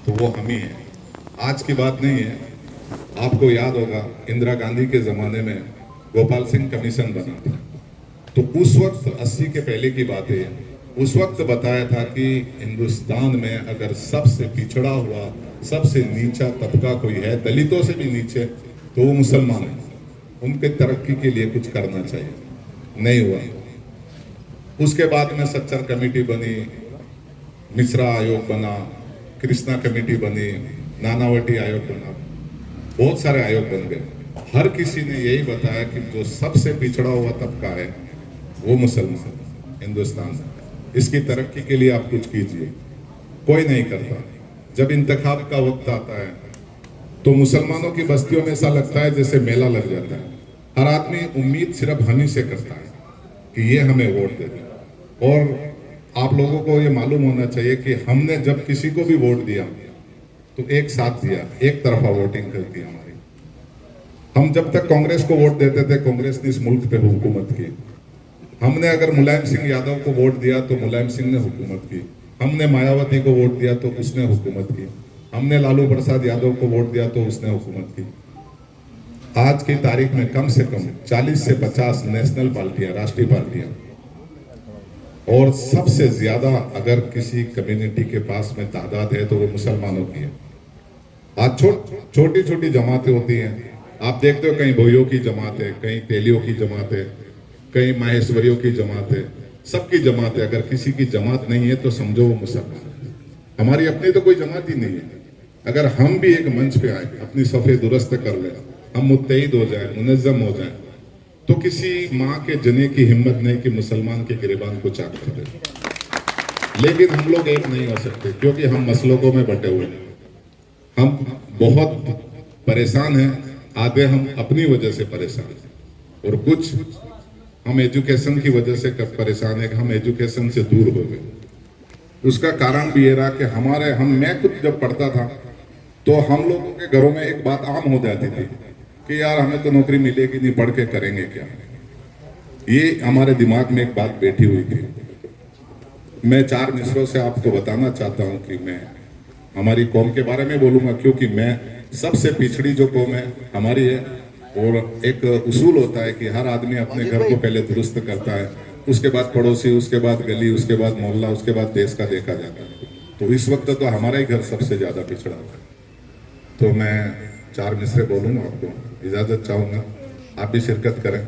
तो वो हम ही हैं। आज की बात नहीं है। आपको याद होगा इंदिरा गांधी के ज़माने में गोपाल सिंह कमीशन बना था, तो उस वक्त 80 के पहले की बात है, उस वक्त बताया था कि हिंदुस्तान में अगर सबसे पिछड़ा हुआ, सबसे नीचा तबका कोई है, दलितों से भी नीचे, तो वो मुसलमान है। उनके तरक्की के लिए कुछ करना चाहिए, नहीं हुआ। उसके बाद में सच्चर कमेटी बनी, मिश्रा आयोग बना, कृष्णा कमेटी बनी, नानावटी आयोग बना, बहुत सारे आयोग बन गए। हर किसी ने यही बताया कि जो सबसे पिछड़ा हुआ तबका है वो मुसलमान हिंदुस्तान में, इसकी तरक्की के लिए आप कुछ कीजिए। कोई नहीं करता। जब इंतखाब का वक्त आता है तो मुसलमानों की बस्तियों में ऐसा लगता है जैसे मेला लग जाता है। हर आदमी उम्मीद सिर्फ हम ही से करता है कि ये हमें वोट दे दे। और आप लोगों को ये मालूम होना चाहिए कि हमने जब किसी को भी वोट दिया तो एक साथ दिया, एक तरफा वोटिंग करती हमारी। हम जब तक कांग्रेस को वोट देते थे, कांग्रेस ने इस मुल्क पे हुकूमत की। हमने अगर मुलायम सिंह यादव को वोट दिया तो मुलायम सिंह ने हुकूमत की। हमने मायावती को वोट दिया तो उसने हुकूमत की। हमने लालू प्रसाद यादव को वोट दिया तो उसने हुकूमत की। आज की तारीख में कम से कम 40 से 50 नेशनल पार्टियां, राष्ट्रीय पार्टियां, और सबसे ज्यादा अगर किसी कम्युनिटी के पास में तादाद है तो वो मुसलमानों की है। आज छोटी छोटी जमातें होती हैं, आप देखते हो, कहीं भोइयों की जमात है, कहीं तेलियों की जमात है, कहीं माहेश्वरियों की जमात है, सबकी जमात है। अगर किसी की जमात नहीं है तो समझो वो मुसलमान है। हमारी अपनी तो कोई जमात ही नहीं है। अगर हम भी एक मंच पे आए, अपनी सफ़े दुरुस्त कर ले, हम मुत्तहिद हो जाए, मुनज़्ज़म हो जाए, तो किसी माँ के जने की हिम्मत नहीं कि मुसलमान के गिरेबान को चाक कर दे। लेकिन हम लोग एक नहीं हो सकते क्योंकि हम मसलकों में बटे हुए हैं। हम बहुत परेशान हैं। आधे हम अपनी वजह से परेशान हैं और कुछ हम एजुकेशन की वजह से परेशान है कि हम एजुकेशन से दूर हो गए। उसका कारण भी ये रहा कि मैं खुद जब पढ़ता था तो हम लोगों के घरों में एक बात आम हो जाती थी कि यार हमें तो नौकरी मिलेगी नहीं, पढ़ के करेंगे क्या। ये हमारे दिमाग में एक बात बैठी हुई थी। मैं 4 मिसरों से आपको बताना चाहता हूँ कि मैं हमारी कौम के बारे में बोलूँगा, क्योंकि मैं सबसे पिछड़ी जो कौम है हमारी है। और एक उसूल होता है कि हर आदमी अपने घर को पहले दुरुस्त करता है, उसके बाद पड़ोसी, उसके बाद गली, उसके बाद मोहल्ला, उसके बाद देश का देखा जाता है। तो इस वक्त तो हमारा ही घर सबसे ज़्यादा पिछड़ा है। तो मैं 4 मिसरे बोलूँगा, आपको इजाज़त चाहूँगा, आप भी शिरकत करें।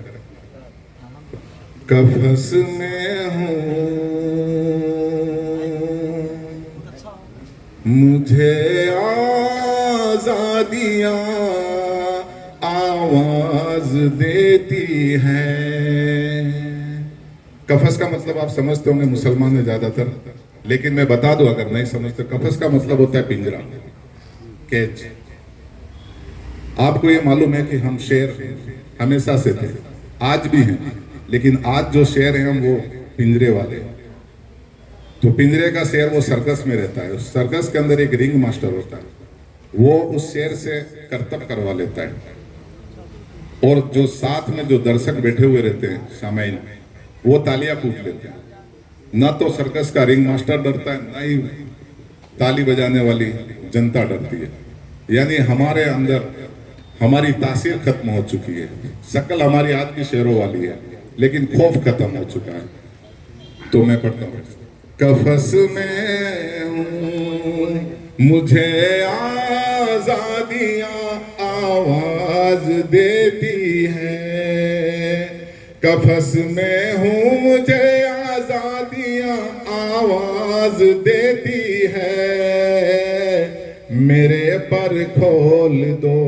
कफस में हूँ मुझे आजादियाँ आवाज देती है। कफस का मतलब आप समझते होंगे, मुसलमान है ज्यादातर, लेकिन मैं बता दूं अगर नहीं समझते, कफस का मतलब होता है पिंजरा, केज। आपको ये मालूम है कि हम शेर हमेशा से थे, आज भी हैं, लेकिन आज जो शेर हैं हम वो पिंजरे वाले हैं। तो पिंजरे का शेर वो सर्कस में रहता है, उस सर्कस के अंदर एक रिंग मास्टर होता है, वो उस शेर से करतब करवा लेता है। और जो साथ में जो दर्शक बैठे हुए रहते हैं, सामाइन, वो तालियां फूंक लेते हैं। ना तो सर्कस का रिंग मास्टर डरता है, ना ही ताली बजाने वाली जनता डरती है। यानी हमारे अंदर हमारी तासीर खत्म हो चुकी है। शक्ल हमारी आज की शेरों वाली है, लेकिन खौफ खत्म हो चुका है। तो मैं पढ़ता हूँ, कफस में हूँ मुझे आजादियाँ आवाज देती है। कफस में हूँ मुझे आजादियाँ आवाज देती है। मेरे पर खोल दो,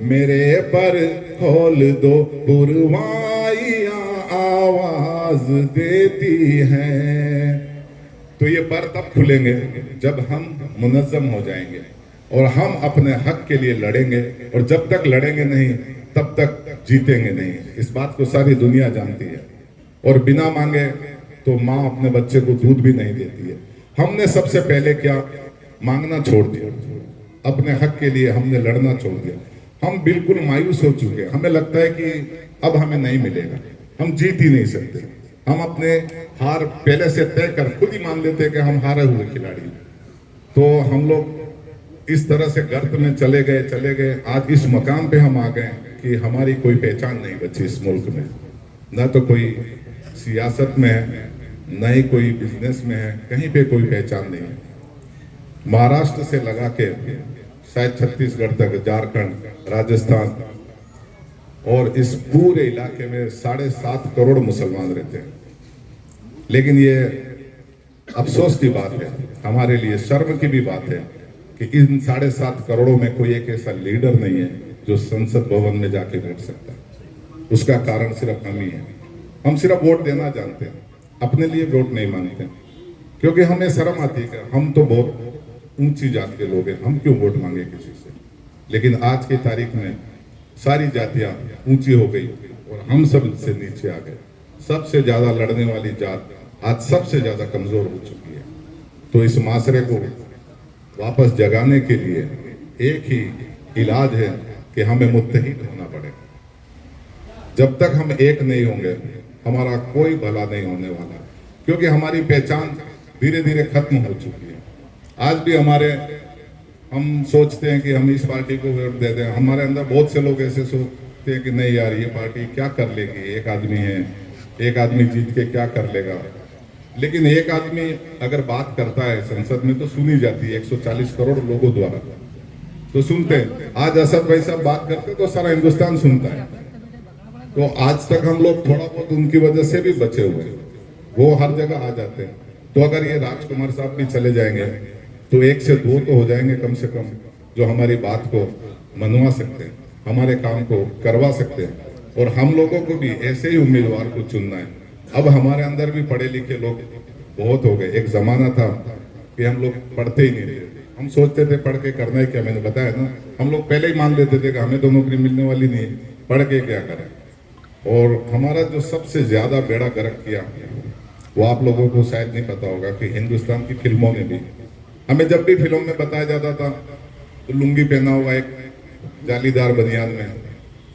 मेरे पर खोल दो, पुरवाइयाँ आवाज देती हैं। तो ये पर तब खुलेंगे जब हम मुनज़्ज़म हो जाएंगे और हम अपने हक के लिए लड़ेंगे, और जब तक लड़ेंगे नहीं तब तक जीतेंगे नहीं। इस बात को सारी दुनिया जानती है। और बिना मांगे तो माँ अपने बच्चे को दूध भी नहीं देती है। हमने सबसे पहले क्या, मांगना छोड़ दिया, अपने हक के लिए हमने लड़ना छोड़ दिया। हम बिल्कुल मायूस हो चुके हैं, हमें लगता है कि अब हमें नहीं मिलेगा, हम जीत ही नहीं सकते। हम अपने हार पहले से तय कर खुद ही मान लेते हैं कि हम हारे हुए खिलाड़ी। तो हम लोग इस तरह से गर्त में चले गए, आज इस मकाम पे हम आ गए कि हमारी कोई पहचान नहीं बची इस मुल्क में। ना तो कोई सियासत में है, न ही कोई बिजनेस में है, कहीं पे कोई पहचान नहीं है। महाराष्ट्र से लगा के शायद छत्तीसगढ़ तक, झारखंड, राजस्थान और इस पूरे इलाके में 7.5 करोड़ मुसलमान रहते हैं। लेकिन ये अफसोस की बात है, हमारे लिए शर्म की भी बात है कि इन 7.5 करोड़ों में कोई एक ऐसा लीडर नहीं है जो संसद भवन में जाके बैठ सकता है। उसका कारण सिर्फ हम ही है। हम सिर्फ वोट देना जानते हैं, अपने लिए वोट नहीं मांगते, क्योंकि हमें शर्म आती है कि हम तो बहुत ऊंची जात के लोग हैं, हम क्यों वोट मांगे किसी से। लेकिन आज की तारीख में सारी जातियां ऊंची हो गई और हम सब से नीचे आ गए। सबसे ज्यादा लड़ने वाली जात आज सबसे ज्यादा कमजोर हो चुकी है। तो इस माशरे को वापस जगाने के लिए एक ही इलाज है कि हमें मुत्तहिद होना पड़ेगा। जब तक हम एक नहीं होंगे हमारा कोई भला नहीं होने वाला, क्योंकि हमारी पहचान धीरे धीरे खत्म हो चुकी है। आज भी हम सोचते हैं कि हम इस पार्टी को वोट दे दें। हमारे अंदर बहुत से लोग ऐसे सोचते हैं कि नहीं यार, ये पार्टी क्या कर लेगी, एक आदमी है, एक आदमी जीत के क्या कर लेगा। लेकिन एक आदमी अगर बात करता है संसद में तो सुनी जाती है 140 करोड़ लोगों द्वारा, तो सुनते हैं। आज असद भाई साहब बात करते तो सारा हिंदुस्तान सुनता है। तो आज तक हम लोग थोड़ा बहुत उनकी वजह से भी बचे हुए हैं, वो हर जगह आ जाते हैं। तो अगर ये राजकुमार साहब भी चले जाएंगे तो 1 से 2 तो हो जाएंगे कम से कम, जो हमारी बात को मनवा सकते हैं, हमारे काम को करवा सकते हैं। और हम लोगों को भी ऐसे ही उम्मीदवार को चुनना है। अब हमारे अंदर भी पढ़े लिखे लोग बहुत हो गए। एक जमाना था कि हम लोग पढ़ते ही नहीं थे, हम सोचते थे पढ़ के करना है क्या। मैंने बताया ना, हम लोग पहले ही मान लेते थे कि हमें तो नौकरी मिलने वाली नहीं है, पढ़ के क्या करें। और हमारा जो सबसे ज्यादा बेड़ा गर्क किया वो आप लोगों को शायद नहीं पता होगा कि हिंदुस्तान की फिल्मों में भी हमें जब भी फिल्मों में बताया जाता था तो लुंगी पहना हुआ एक जालीदार बनियान में,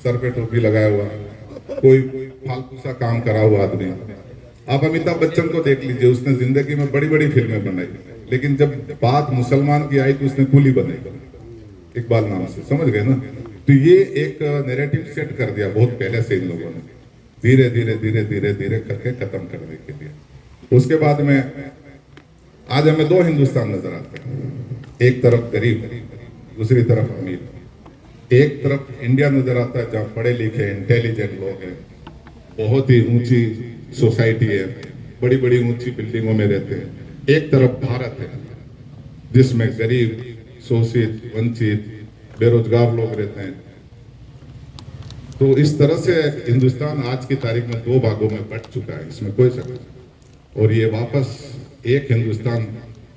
सर पे टोपी लगाया हुआ कोई फालतू सा काम करा हुआ आदमी। आप अमिताभ बच्चन को देख लीजिए, उसने जिंदगी में बड़ी बड़ी फिल्में बनाई, लेकिन जब बात मुसलमान की आई तो उसने कूली बनाई इकबाल नाम से, समझ गए ना। तो ये एक नैरेटिव सेट कर दिया बहुत पहले से इन लोगों ने, धीरे धीरे धीरे धीरे धीरे करके खत्म करने के लिए। उसके बाद में आज हमें 2 हिंदुस्तान नजर आते हैं, एक तरफ गरीब, दूसरी तरफ अमीर। एक तरफ इंडिया नजर आता है जहाँ पढ़े लिखे इंटेलिजेंट लोग हैं, बहुत ही ऊंची सोसाइटी है, बड़ी बड़ी ऊंची बिल्डिंगों में रहते हैं। एक तरफ भारत है जिसमें गरीब, शोषित, वंचित, बेरोजगार लोग रहते हैं। तो इस तरह से हिंदुस्तान आज की तारीख में 2 भागों में बंट चुका है, इसमें कोई शक नहीं। और ये वापस एक हिंदुस्तान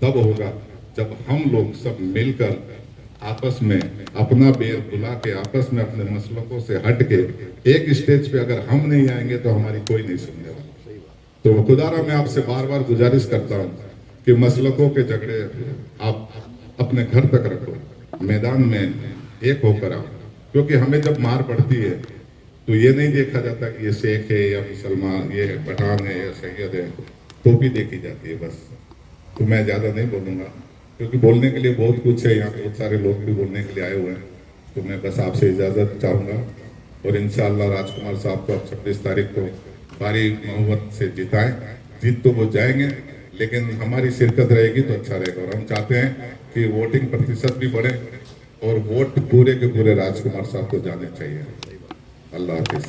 तब होगा जब हम लोग सब मिलकर आपस में अपना बेर बुला के, आपस में अपने मसलों से हट के एक स्टेज पे अगर हम नहीं आएंगे तो हमारी कोई नहीं सुनने वाला। तो खुदारा मैं आपसे बार बार गुजारिश करता हूँ कि मसलकों के झगड़े आप अपने घर तक रखो, मैदान में एक होकर आओ। क्योंकि हमें जब मार पड़ती है तो ये नहीं देखा जाता कि ये शेख है या मुसलमान, ये पठान है या सैयद है, टोपी देखी जाती है बस। तो मैं ज़्यादा नहीं बोलूँगा क्योंकि बोलने के लिए बहुत कुछ है, यहाँ बहुत सारे लोग भी बोलने के लिए आए हुए हैं। तो मैं बस आपसे इजाज़त चाहूँगा और इंशाअल्लाह राजकुमार साहब को अब 26 तारीख को भारी मोहब्बत से जिताएं। जीत तो वो जाएंगे लेकिन हमारी शिरकत रहेगी तो अच्छा रहेगा। और हम चाहते हैं कि वोटिंग प्रतिशत भी बढ़े और वोट पूरे के पूरे राजकुमार साहब को जाने चाहिए। अल्लाह हाफिज़।